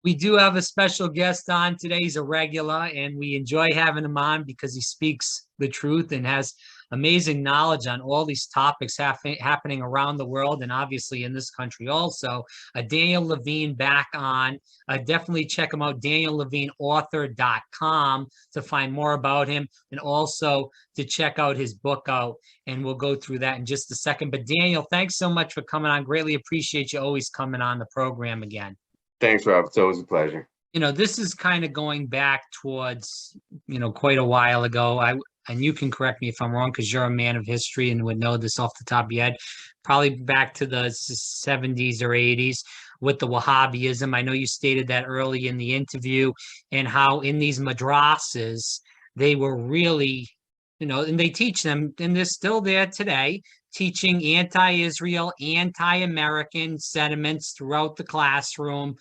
We do have a special guest on today. He's a regular, and we enjoy having him on because he speaks the truth and has amazing knowledge on all these topics happening around the world and obviously in this country also. Daniel Levin back on. Definitely check him out, daniellevinauthor.com, to find more about him and also to check out his book out. And we'll go through that in just a second. But Daniel, thanks so much for coming on. Greatly appreciate you always coming on the program again. Thanks, Rob. It's always a pleasure. This is kind of going back towards, quite a while ago. And you can correct me if I'm wrong, because you're a man of history and would know this off the top of your head, probably back to the 70s or 80s with the Wahhabism. I know you stated that early in the interview, and how in these madrasas, they were really, and they teach them, and they're still there today, teaching anti-Israel, anti-American sentiments throughout the classroom.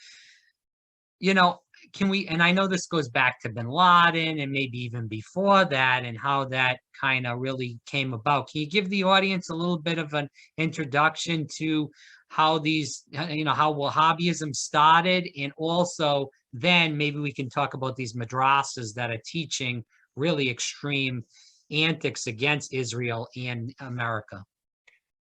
Can we, and I know this goes back to bin Laden and maybe even before that, and how that kind of really came about. Can you give the audience a little bit of an introduction to how these, how Wahhabism started, and also then maybe we can talk about these madrasas that are teaching really extreme antics against Israel and America?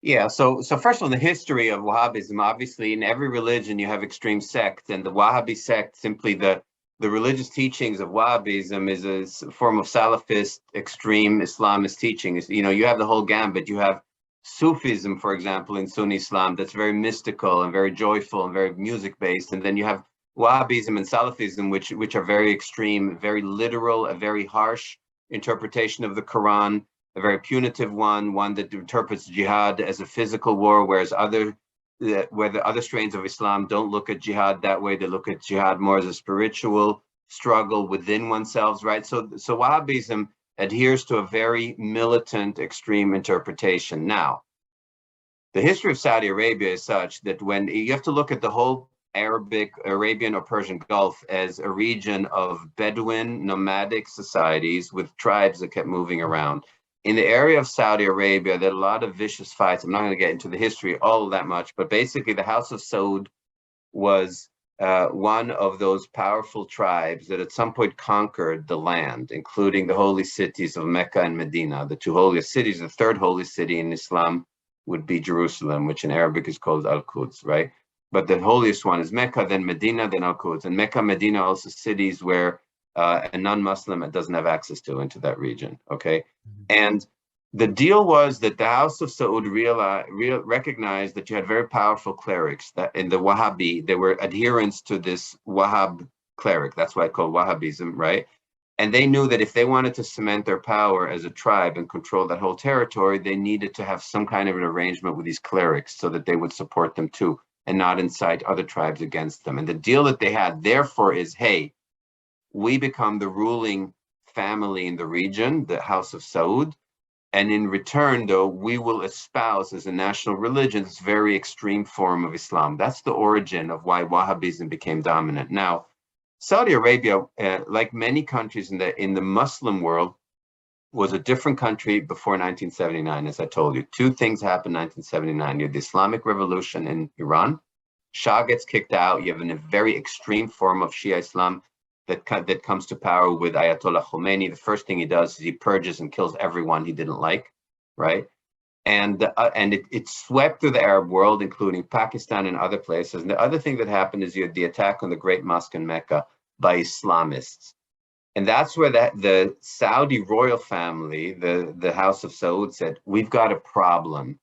Yeah, so first of all, the history of Wahhabism. Obviously, in every religion, you have extreme sects, and the Wahhabi sect, simply the religious teachings of Wahhabism, is a form of Salafist, extreme Islamist teaching. You have the whole gambit. You have Sufism, for example, in Sunni Islam, that's very mystical and very joyful and very music-based, and then you have Wahhabism and Salafism, which are very extreme, very literal, a very harsh interpretation of the Quran, a very punitive one that interprets jihad as a physical war, whereas where the other strains of Islam don't look at jihad that way. They look at jihad more as a spiritual struggle within oneself, right? So Wahhabism adheres to a very militant, extreme interpretation. Now, the history of Saudi Arabia is such that when you have to look at the whole Arabic, Arabian, or Persian Gulf as a region of Bedouin nomadic societies with tribes that kept moving around. In the area of Saudi Arabia, there are a lot of vicious fights. I'm not going to get into the history all of that much, but basically the House of Saud was one of those powerful tribes that at some point conquered the land, including the holy cities of Mecca and Medina, the two holiest cities. The third holy city in Islam would be Jerusalem, which in Arabic is called Al-Quds, right? But the holiest one is Mecca, then Medina, then Al-Quds. And Mecca, Medina, also cities where a non-Muslim doesn't have access to into that region, okay? And the deal was that the House of Saud recognized that you had very powerful clerics, that in the Wahhabi, they were adherents to this Wahhab cleric. That's why I call Wahhabism, right? And they knew that if they wanted to cement their power as a tribe and control that whole territory, they needed to have some kind of an arrangement with these clerics so that they would support them too and not incite other tribes against them. And the deal that they had, therefore, is, hey, we become the ruling family in the region, the House of Saud, and in return, though, we will espouse as a national religion this very extreme form of Islam. That's the origin of why Wahhabism became dominant. Now, Saudi Arabia, like many countries in the Muslim world, was a different country before 1979, as I told you. Two things happened in 1979. You had the Islamic Revolution in Iran. Shah gets kicked out. You have a very extreme form of Shia Islam that comes to power with Ayatollah Khomeini. The first thing he does is he purges and kills everyone he didn't like, right? And it swept through the Arab world, including Pakistan and other places. And the other thing that happened is you had the attack on the Great Mosque in Mecca by Islamists. And that's where the Saudi royal family, the House of Saud, said, we've got a problem.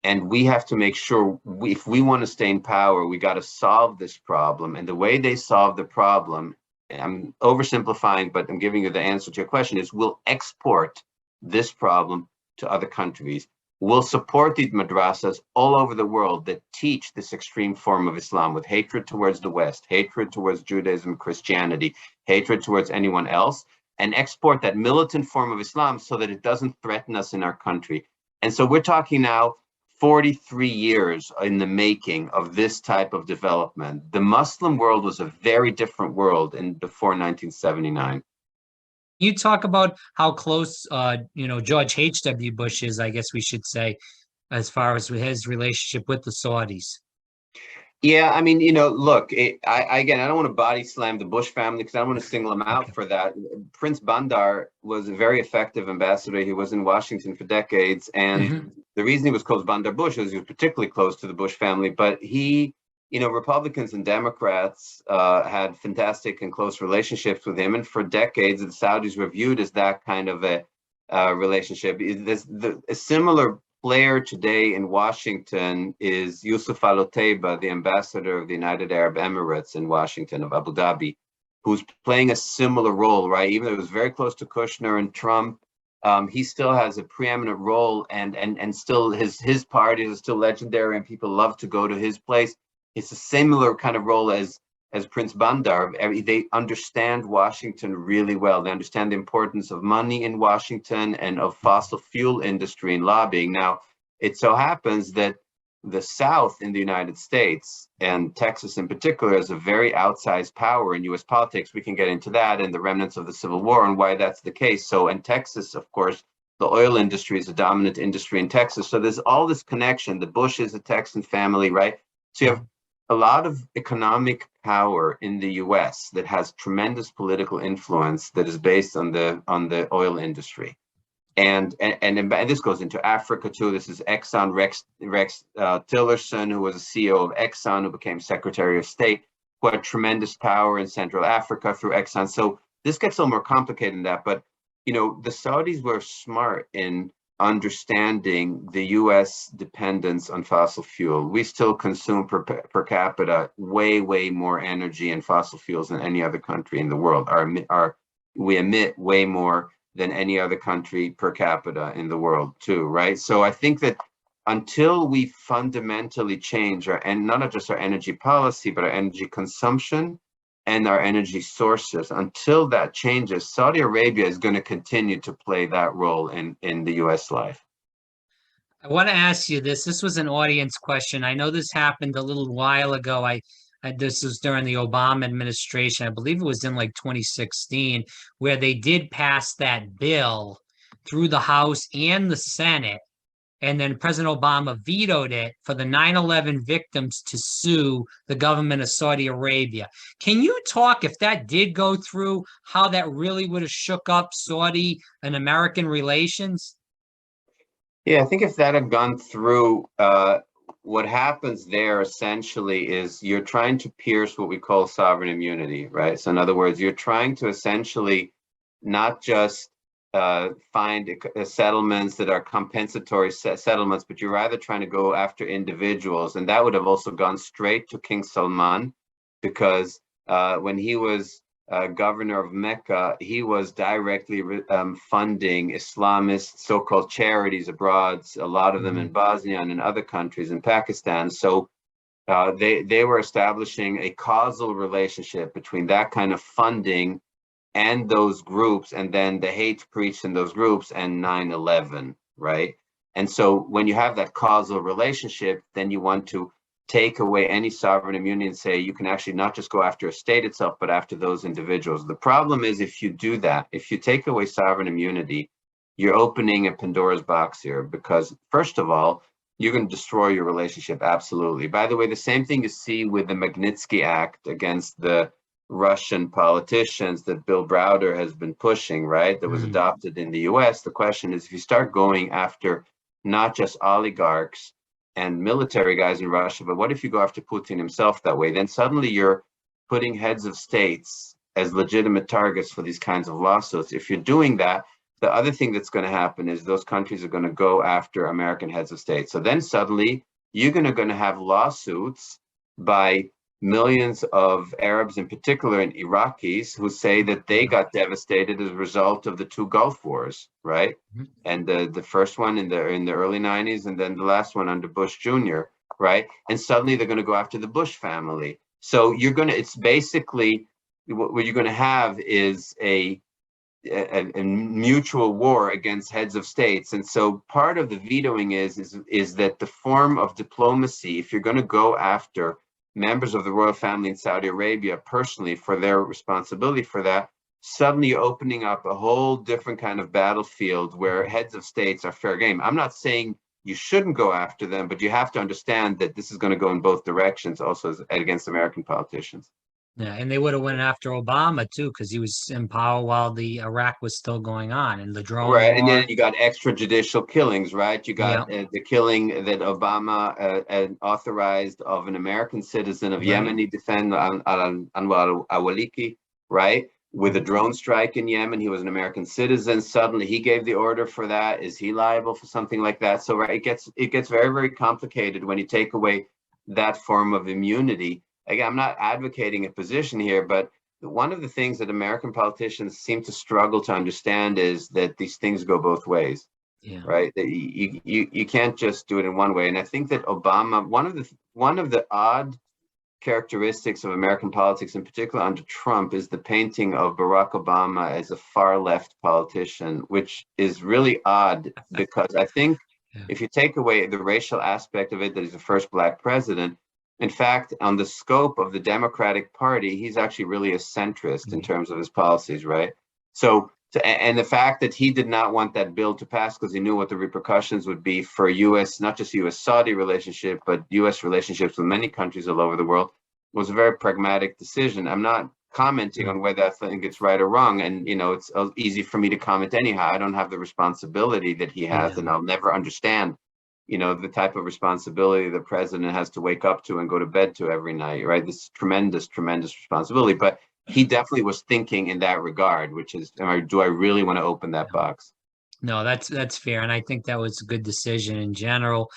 And we have to make sure, if we want to stay in power, we got to solve this problem. And the way they solved the problem, I'm oversimplifying, but I'm giving you the answer to your question, is we'll export this problem to other countries. We'll support these madrasas all over the world that teach this extreme form of Islam with hatred towards the West, hatred towards Judaism, Christianity, hatred towards anyone else, and export that militant form of Islam so that it doesn't threaten us in our country. And so we're talking now 43 years in the making of this type of development. The Muslim world was a very different world before 1979. You talk about how close, George H.W. Bush is, I guess we should say, as far as his relationship with the Saudis. Yeah, I mean, look, again, I don't want to body slam the Bush family because I don't want to single them out Okay. for that. Prince Bandar was a very effective ambassador. He was in Washington for decades, and Hmm. the reason he was called Bandar Bush is he was particularly close to the Bush family. But Republicans and Democrats had fantastic and close relationships with him, and for decades, the Saudis were viewed as that kind of a relationship. A similar player today in Washington is Yusuf Al Otaiba, the ambassador of the United Arab Emirates in Washington, of Abu Dhabi, who's playing a similar role, right? Even though he was very close to Kushner and Trump, he still has a preeminent role, and still his parties are still legendary, and people love to go to his place. It's a similar kind of role as Prince Bandar. They understand Washington really well. They understand the importance of money in Washington and of fossil fuel industry and lobbying. Now, it so happens that the South in the United States, and Texas in particular, is a very outsized power in US politics. We can get into that and the remnants of the Civil War and why that's the case. So in Texas, of course, the oil industry is a dominant industry in Texas. So there's all this connection. The Bush is a Texan family, right? So you have a lot of economic power in the US that has tremendous political influence that is based on the oil industry. And this goes into Africa too. This is Exxon. Rex Tillerson, who was a CEO of Exxon, who became Secretary of State, who had tremendous power in Central Africa through Exxon. So this gets a little more complicated than that. But the Saudis were smart in understanding the U.S. dependence on fossil fuel. We still consume per capita way more energy and fossil fuels than any other country in the world. We emit way more than any other country per capita in the world too, right? So I think that until we fundamentally change and not just our energy policy, but our energy consumption and our energy sources, until that changes, Saudi Arabia is going to continue to play that role in the US life. I want to ask you this. This was an audience question. I know this happened a little while ago. This was during the Obama administration. I believe it was in like 2016, where they did pass that bill through the House and the Senate. And then President Obama vetoed it for the 9/11 victims to sue the government of Saudi Arabia. Can you talk, if that did go through, how that really would have shook up Saudi and American relations? Yeah, I think if that had gone through, what happens there essentially is you're trying to pierce what we call sovereign immunity, right? So in other words, you're trying to essentially not just find settlements that are compensatory settlements, but you're rather trying to go after individuals. And that would have also gone straight to King Salman, because when he was governor of Mecca, he was directly funding Islamist so-called charities abroad, a lot of them in Bosnia and in other countries in Pakistan. So they were establishing a causal relationship between that kind of funding and those groups, and then the hate preached in those groups and 9/11, right? And so when you have that causal relationship, then you want to take away any sovereign immunity and say you can actually not just go after a state itself, but after those individuals. The problem is, if you do that, if you take away sovereign immunity, you're opening a Pandora's box here, because first of all, you're going to destroy your relationship. Absolutely. By the way, the same thing you see with the Magnitsky Act against the Russian politicians that Bill Browder has been pushing, right? That was adopted in the US. The question is, if you start going after not just oligarchs and military guys in Russia, but what if you go after Putin himself that way? Then suddenly you're putting heads of states as legitimate targets for these kinds of lawsuits. If you're doing that, the other thing that's going to happen is those countries are going to go after American heads of state. So then suddenly you're going to have lawsuits by millions of Arabs, in particular, and Iraqis, who say that they got devastated as a result of the two Gulf Wars, right? And the first one in the early 90s, and then the last one under Bush Jr., right? And suddenly they're going to go after the Bush family. So it's basically what you're going to have is a mutual war against heads of states. And so part of the vetoing is that the form of diplomacy, if you're going to go after members of the royal family in Saudi Arabia personally for their responsibility for that, suddenly you're opening up a whole different kind of battlefield where heads of states are fair game. I'm not saying you shouldn't go after them, but you have to understand that this is going to go in both directions also against American politicians. Yeah, and they would have went after Obama too, because he was in power while the Iraq was still going on, and the drone Right, and war. then you got extrajudicial killings, right? You got Yeah, the killing that Obama authorized of an American citizen of right. Yemeni descent, Anwar al-Awlaki, right? With a drone strike in Yemen, he was an American citizen. Suddenly, he gave the order for that. Is he liable for something like that? So, right, it gets very, very complicated when you take away that form of immunity. Again, I'm not advocating a position here, but one of the things that American politicians seem to struggle to understand is that these things go both ways, Yeah, right? That you can't just do it in one way. And I think that Obama, one of the odd characteristics of American politics, in particular under Trump, is the painting of Barack Obama as a far left politician, which is really odd because I think yeah, if you take away the racial aspect of it, that he's the first black president. In fact, on the scope of the Democratic Party, he's actually really a centrist in terms of his policies, right? So, and the fact that he did not want that bill to pass because he knew what the repercussions would be for U.S., not just U.S.-Saudi relationship, but U.S. relationships with many countries all over the world, was a very pragmatic decision. I'm not commenting on whether I think it's right or wrong, and it's easy for me to comment anyhow. I don't have the responsibility that he has, yeah. and I'll never understand the type of responsibility the president has to wake up to and go to bed to every night, right? This tremendous, tremendous responsibility. But he definitely was thinking in that regard, which is, do I really want to open that box? No, that's fair, and I think that was a good decision in general.